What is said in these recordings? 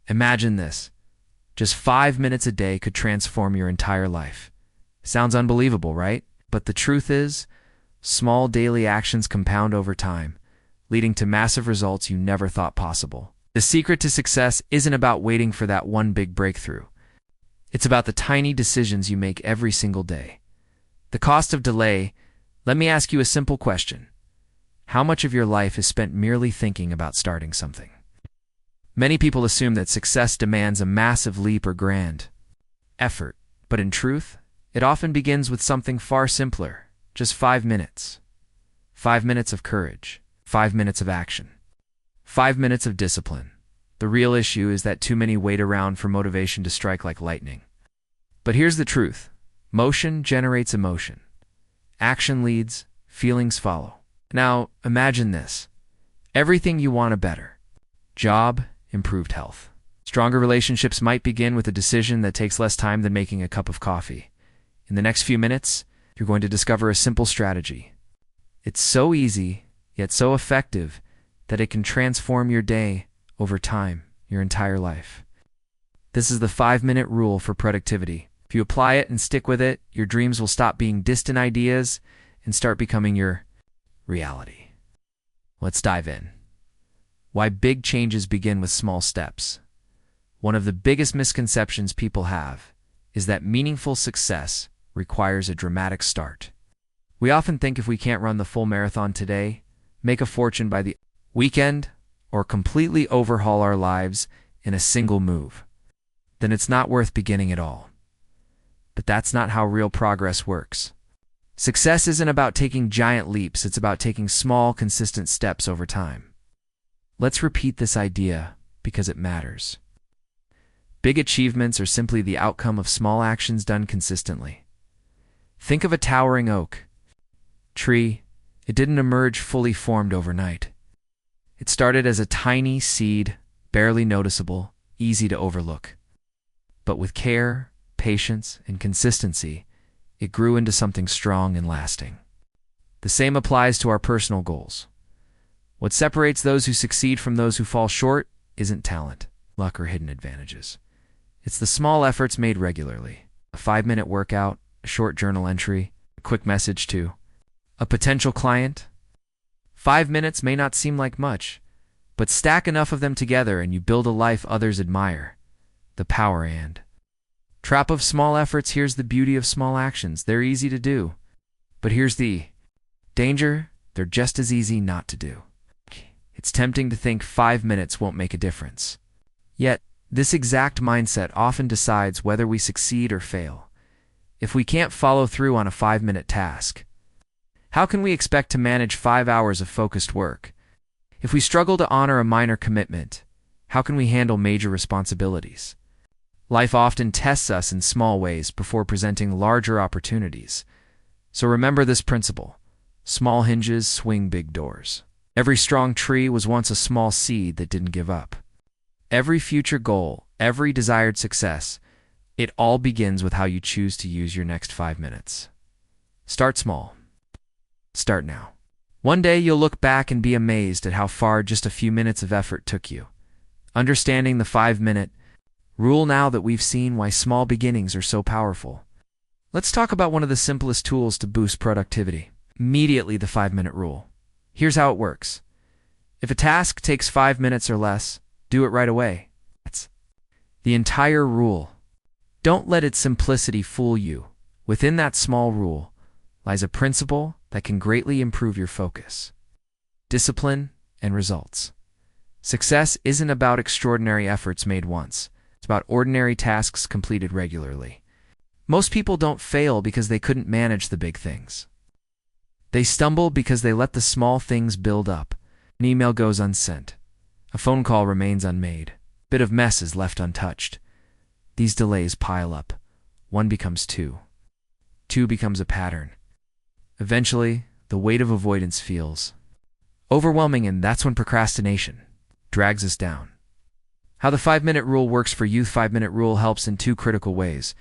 Imagine this. Just 5 minutes a day could transform your entire life. Sounds unbelievable, right? But the truth is, small daily actions compound over time, leading to massive results you never thought possible. The secret to success isn't about waiting for that one big breakthrough. It's about the tiny decisions you make every single day. The cost of delay. Let me ask you a simple question. How much of your life is spent merely thinking about starting something? Many people assume that success demands a massive leap or grand effort, but in truth, it often begins with something far simpler, just 5 minutes. 5 minutes of courage, 5 minutes of action, 5 minutes of discipline. The real issue is that too many wait around for motivation to strike like lightning. But here's the truth. Motion generates emotion. Action leads, feelings follow. Now, imagine this. Everything you want a better job, improved health. Stronger relationships might begin with a decision that takes less time than making a cup of coffee. In the next few minutes, you're going to discover a simple strategy. It's so easy, yet so effective, that it can transform your day, over time, your entire life. This is the 5-minute rule for productivity. If you apply it and stick with it, your dreams will stop being distant ideas and start becoming your reality. Let's dive in. Why big changes begin with small steps. One of the biggest misconceptions people have is that meaningful success requires a dramatic start. We often think if we can't run the full marathon today, make a fortune by the weekend, or completely overhaul our lives in a single move, then it's not worth beginning at all. But that's not how real progress works. Success isn't about taking giant leaps, it's about taking small, consistent steps over time. Let's repeat this idea because it matters. Big achievements are simply the outcome of small actions done consistently. Think of a towering oak tree. It didn't emerge fully formed overnight. It started as a tiny seed, barely noticeable, easy to overlook. But with care, patience, and consistency, it grew into something strong and lasting. The same applies to our personal goals. What separates those who succeed from those who fall short isn't talent, luck, or hidden advantages. It's the small efforts made regularly. A 5-minute workout, a short journal entry, a quick message to a potential client. 5 minutes may not seem like much, but stack enough of them together and you build a life others admire. The power and trap of small efforts. Here's the beauty of small actions. They're easy to do. But here's the danger. They're just as easy not to do. It's tempting to think 5 minutes won't make a difference. Yet, this exact mindset often decides whether we succeed or fail. If we can't follow through on a 5-minute task, how can we expect to manage 5 hours of focused work? If we struggle to honor a minor commitment, how can we handle major responsibilities? Life often tests us in small ways before presenting larger opportunities. So remember this principle. Small hinges swing big doors. Every strong tree was once a small seed that didn't give up. Every future goal, every desired success, it all begins with how you choose to use your next 5 minutes. Start small. Start now. One day you'll look back and be amazed at how far just a few minutes of effort took you. Understanding the 5-minute rule now that we've seen why small beginnings are so powerful. Let's talk about one of the simplest tools to boost productivity. Immediately the 5-minute rule. Here's how it works. If a task takes 5 minutes or less, do it right away. That's the entire rule. Don't let its simplicity fool you. Within that small rule lies a principle that can greatly improve your focus, discipline, and results. Success isn't about extraordinary efforts made once. It's about ordinary tasks completed regularly. Most people don't fail because they couldn't manage the big things. They stumble because they let the small things build up. An email goes unsent. A phone call remains unmade. A bit of mess is left untouched. These delays pile up. 1 becomes 2. 2 becomes a pattern. Eventually, the weight of avoidance feels overwhelming, and that's when procrastination drags us down. How the 5-minute rule works for you. 5-minute rule helps in 2 critical ways.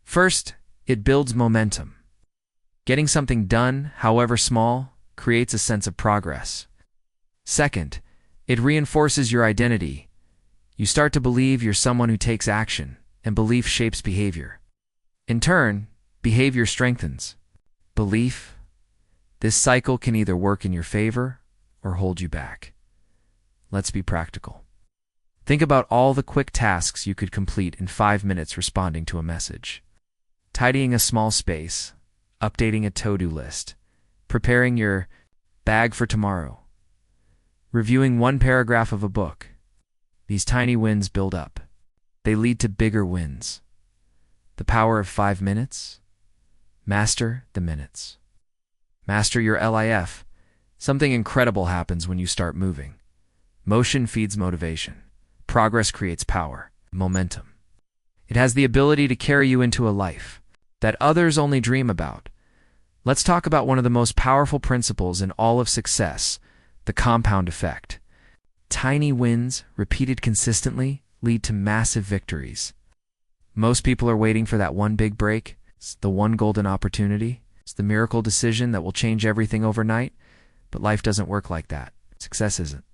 First, it builds momentum. Getting something done, however small, creates a sense of progress. Second, it reinforces your identity. You start to believe you're someone who takes action, and belief shapes behavior. In turn, behavior strengthens belief. This cycle can either work in your favor or hold you back. Let's be practical. Think about all the quick tasks you could complete in 5 minutes responding to a message. Tidying a small space, updating a to-do list, preparing your bag for tomorrow, reviewing one paragraph of a book. These tiny wins build up. They lead to bigger wins. The power of 5 minutes? Master the minutes. Master your life. Something incredible happens when you start moving. Motion feeds motivation. Progress creates power, momentum. It has the ability to carry you into a life that others only dream about. Let's talk about one of the most powerful principles in all of success, the compound effect. Tiny wins, repeated consistently, lead to massive victories. Most people are waiting for that one big break, the one golden opportunity. It's the miracle decision that will change everything overnight, but life doesn't work like that. Success isn't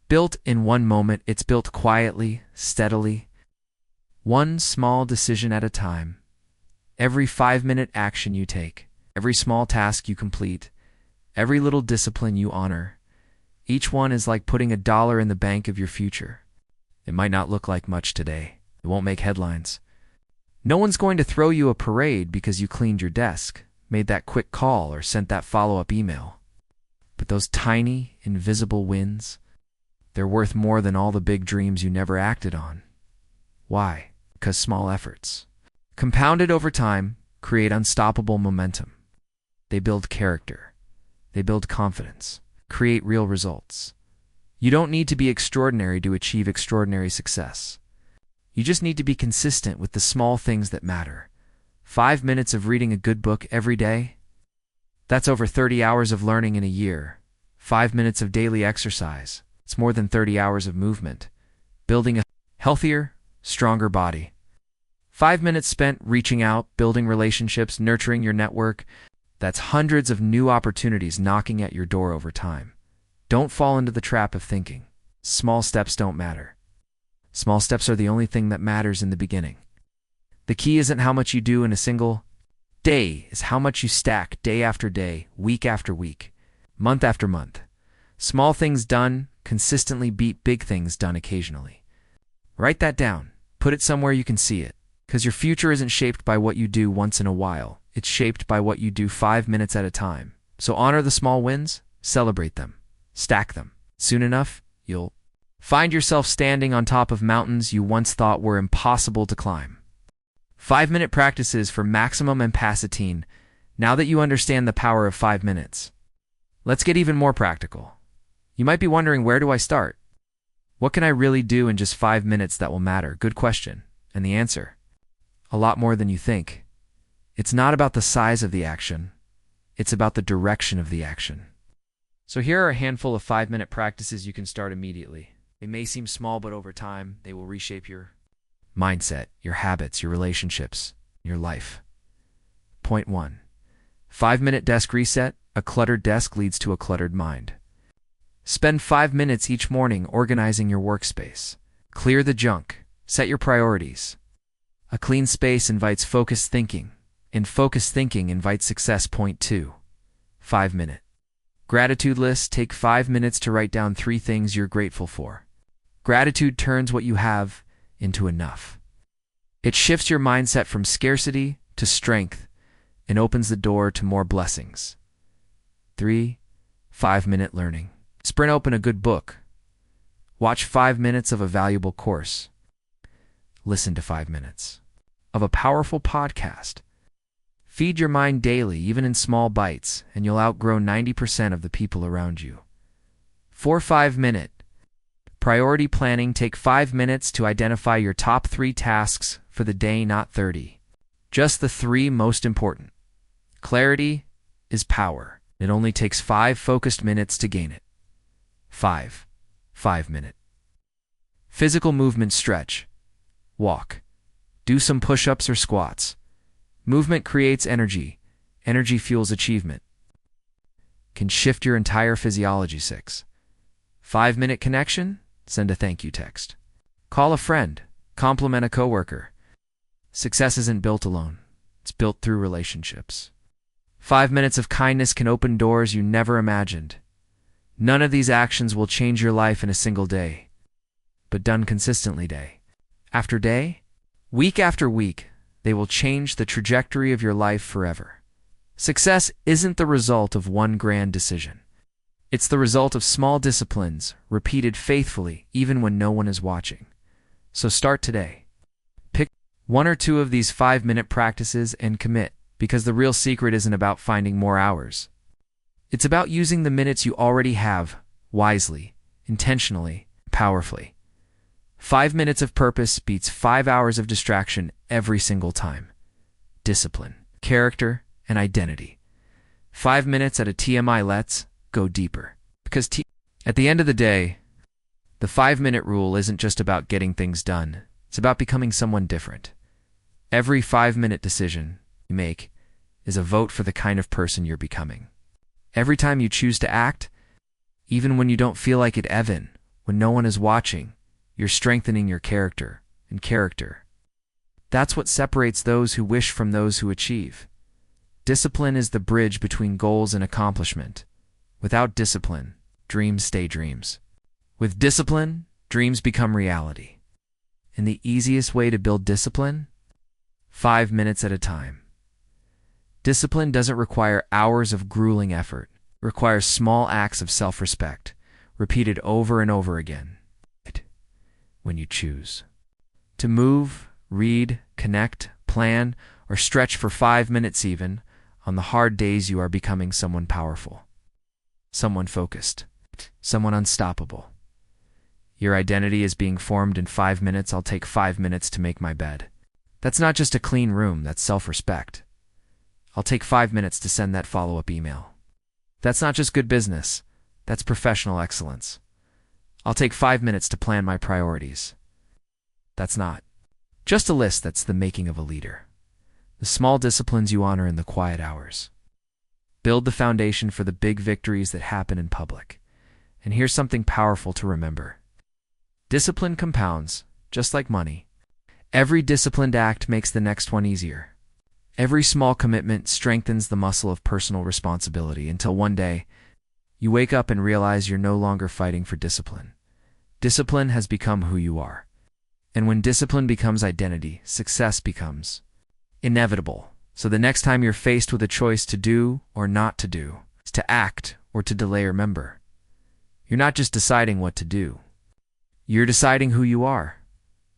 built in one moment. It's built quietly, steadily, one small decision at a time. Every 5-minute action you take, every small task you complete, every little discipline you honor, each one is like putting $1 in the bank of your future. It might not look like much today. It won't make headlines. No one's going to throw you a parade because you cleaned your desk, made that quick call, or sent that follow-up email. But those tiny, invisible wins, they're worth more than all the big dreams you never acted on. Why? Because small efforts, compounded over time, create unstoppable momentum. They build character. They build confidence. Create real results. You don't need to be extraordinary to achieve extraordinary success. You just need to be consistent with the small things that matter. 5 minutes of reading a good book every day? That's over 30 hours of learning in a year. 5 minutes of daily exercise. It's more than 30 hours of movement. Building a healthier, stronger body. 5 minutes spent reaching out, building relationships, nurturing your network. That's hundreds of new opportunities knocking at your door over time. Don't fall into the trap of thinking small steps don't matter. Small steps are the only thing that matters in the beginning. The key isn't how much you do in a single day, it's how much you stack day after day, week after week, month after month. Small things done consistently beat big things done occasionally. Write that down. Put it somewhere you can see it. Because your future isn't shaped by what you do once in a while. It's shaped by what you do 5 minutes at a time. So honor the small wins, celebrate them, stack them. Soon enough, you'll find yourself standing on top of mountains you once thought were impossible to climb. 5-minute practices for maximum empacity. Now that you understand the power of 5 minutes, let's get even more practical. You might be wondering, where do I start? What can I really do in just 5 minutes that will matter? Good question. And the answer: a lot more than you think. It's not about the size of the action. It's about the direction of the action. So here are a handful of 5-minute practices you can start immediately. They may seem small, but over time, they will reshape your mindset, your habits, your relationships, your life. Point 1. 5-minute desk reset. A cluttered desk leads to a cluttered mind. Spend 5 minutes each morning organizing your workspace. Clear the junk. Set your priorities. A clean space invites focused thinking, and focused thinking invites success. Point 2. 5-minute gratitude list. Take 5 minutes to write down 3 things you're grateful for. Gratitude turns what you have into enough. It shifts your mindset from scarcity to strength and opens the door to more blessings. 3. 5-minute learning. Sprint open a good book. Watch 5 minutes of a valuable course. Listen to 5 minutes of a powerful podcast. Feed your mind daily, even in small bites, and you'll outgrow 90% of the people around you. 4. 5-minute priority planning. Take 5 minutes to identify your top 3 tasks for the day, not 30. Just the 3 most important. Clarity is power. It only takes 5 focused minutes to gain it. 5. 5-minute physical movement. Stretch. Walk. Do some push-ups or squats. Movement creates energy. Energy fuels achievement. Can shift your entire physiology. 6. 5-minute connection. Send a thank you text. Call a friend. Compliment a coworker. Success isn't built alone. It's built through relationships. 5 minutes of kindness can open doors you never imagined. None of these actions will change your life in a single day, but done consistently day after day, week after week, they will change the trajectory of your life forever. Success isn't the result of one grand decision. It's the result of small disciplines, repeated faithfully, even when no one is watching. So start today. Pick one or two of these 5-minute practices and commit, because the real secret isn't about finding more hours. It's about using the minutes you already have, wisely, intentionally, powerfully. 5 minutes of purpose beats 5 hours of distraction every single time. Discipline, character, and identity. 5 minutes at a TMI. Let's go deeper. Because at the end of the day, the 5-minute rule isn't just about getting things done. It's about becoming someone different. Every 5-minute decision you make is a vote for the kind of person you're becoming. Every time you choose to act, even when you don't feel like it, even when no one is watching, you're strengthening your character, and character. That's what separates those who wish from those who achieve. Discipline is the bridge between goals and accomplishment. Without discipline, dreams stay dreams. With discipline, dreams become reality. And the easiest way to build discipline? 5 minutes at a time. Discipline doesn't require hours of grueling effort. It requires small acts of self-respect, repeated over and over again. When you choose to move, read, connect, plan, or stretch for 5 minutes even, on the hard days you are becoming someone powerful, someone focused, someone unstoppable. Your identity is being formed in 5 minutes. I'll take 5 minutes to make my bed. That's not just a clean room, that's self-respect. I'll take 5 minutes to send that follow-up email. That's not just good business, that's professional excellence. I'll take 5 minutes to plan my priorities. That's not just a list, that's the making of a leader. The small disciplines you honor in the quiet hours build the foundation for the big victories that happen in public. And here's something powerful to remember. Discipline compounds, just like money. Every disciplined act makes the next one easier. Every small commitment strengthens the muscle of personal responsibility until one day, you wake up and realize you're no longer fighting for discipline. Discipline has become who you are. And when discipline becomes identity, success becomes inevitable. So the next time you're faced with a choice to do or not to do, to act or to delay, remember, you're not just deciding what to do. You're deciding who you are.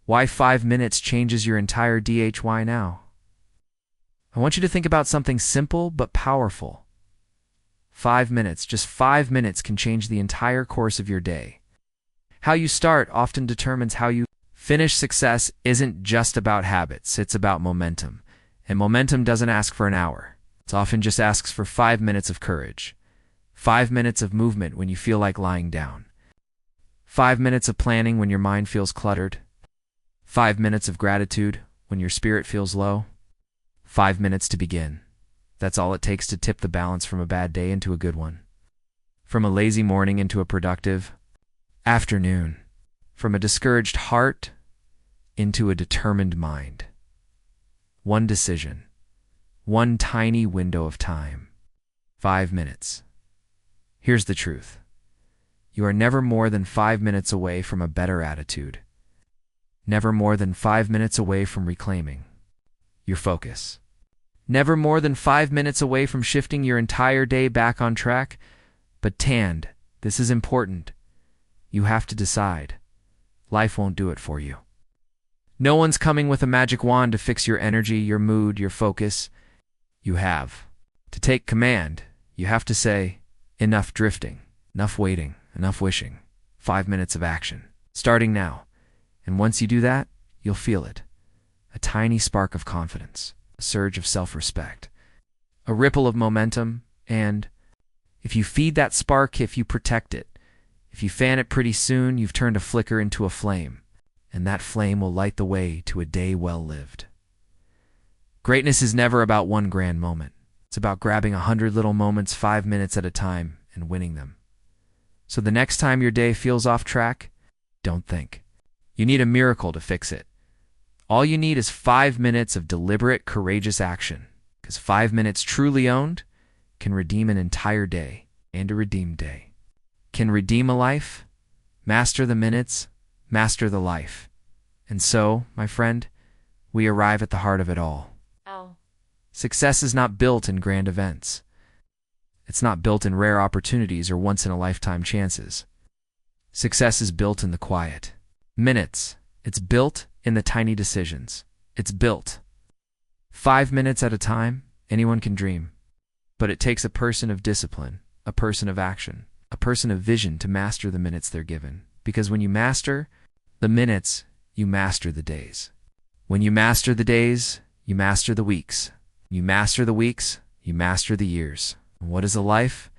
Why 5 minutes changes your entire DHY now. I want you to think about something simple but powerful. 5 minutes, just 5 minutes can change the entire course of your day. How you start often determines how you finish. Success isn't just about habits, it's about momentum. And momentum doesn't ask for an hour. It often just asks for 5 minutes of courage. 5 minutes of movement when you feel like lying down. 5 minutes of planning when your mind feels cluttered. 5 minutes of gratitude when your spirit feels low. 5 minutes to begin. That's all it takes to tip the balance from a bad day into a good one. From a lazy morning into a productive afternoon. From a discouraged heart into a determined mind. One decision. One tiny window of time. 5 minutes. Here's the truth. You are never more than 5 minutes away from a better attitude. Never more than 5 minutes away from reclaiming your focus. Never more than 5 minutes away from shifting your entire day back on track. But this is important. You have to decide. Life won't do it for you. No one's coming with a magic wand to fix your energy, your mood, your focus. You have to take command. You have to say, enough drifting, enough waiting, enough wishing. 5 minutes of action, starting now. And once you do that, you'll feel it. A tiny spark of confidence, a surge of self-respect, a ripple of momentum, and if you feed that spark, if you protect it, if you fan it, pretty soon you've turned a flicker into a flame, and that flame will light the way to a day well lived. Greatness is never about one grand moment. It's about grabbing 100 little moments 5 minutes at a time and winning them. So the next time your day feels off track, don't think. You need a miracle to fix it. All you need is 5 minutes of deliberate, courageous action. Because 5 minutes truly owned can redeem an entire day and a redeemed day. Can redeem a life, master the minutes, master the life. And so, my friend, we arrive at the heart of it all. Oh. Success is not built in grand events. It's not built in rare opportunities or once-in-a-lifetime chances. Success is built in the quiet minutes. It's built in the tiny decisions. It's built 5 minutes at a time. Anyone can dream. But it takes a person of discipline, a person of action, a person of vision to master the minutes they're given. Because when you master the minutes, you master the days. When you master the days, you master the weeks. You master the weeks, you master the years. And what is a life,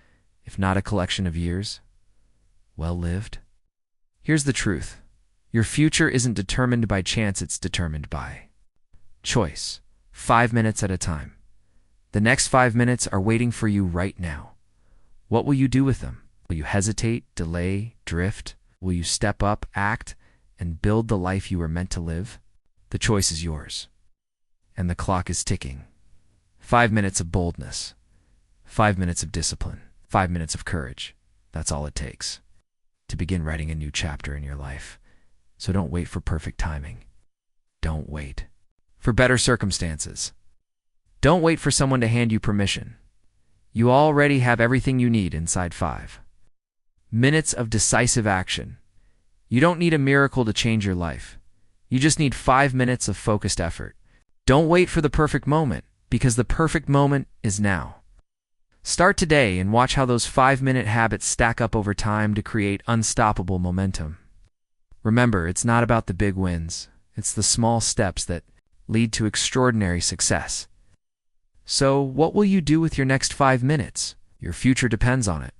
if not a collection of years? Well lived. Here's the truth. Your future isn't determined by chance, it's determined by choice. 5 minutes at a time. The next 5 minutes are waiting for you right now. What will you do with them? Will you hesitate, delay, drift? Will you step up, act, and build the life you were meant to live? The choice is yours. And the clock is ticking. 5 minutes of boldness. 5 minutes of discipline. 5 minutes of courage. That's all it takes to begin writing a new chapter in your life. So don't wait for perfect timing. Don't wait for better circumstances. Don't wait for someone to hand you permission. You already have everything you need inside 5 minutes of decisive action. You don't need a miracle to change your life. You just need 5 minutes of focused effort. Don't wait for the perfect moment, because the perfect moment is now. Start today and watch how those 5-minute habits stack up over time to create unstoppable momentum. Remember, it's not about the big wins. It's the small steps that lead to extraordinary success. So, what will you do with your next 5 minutes? Your future depends on it.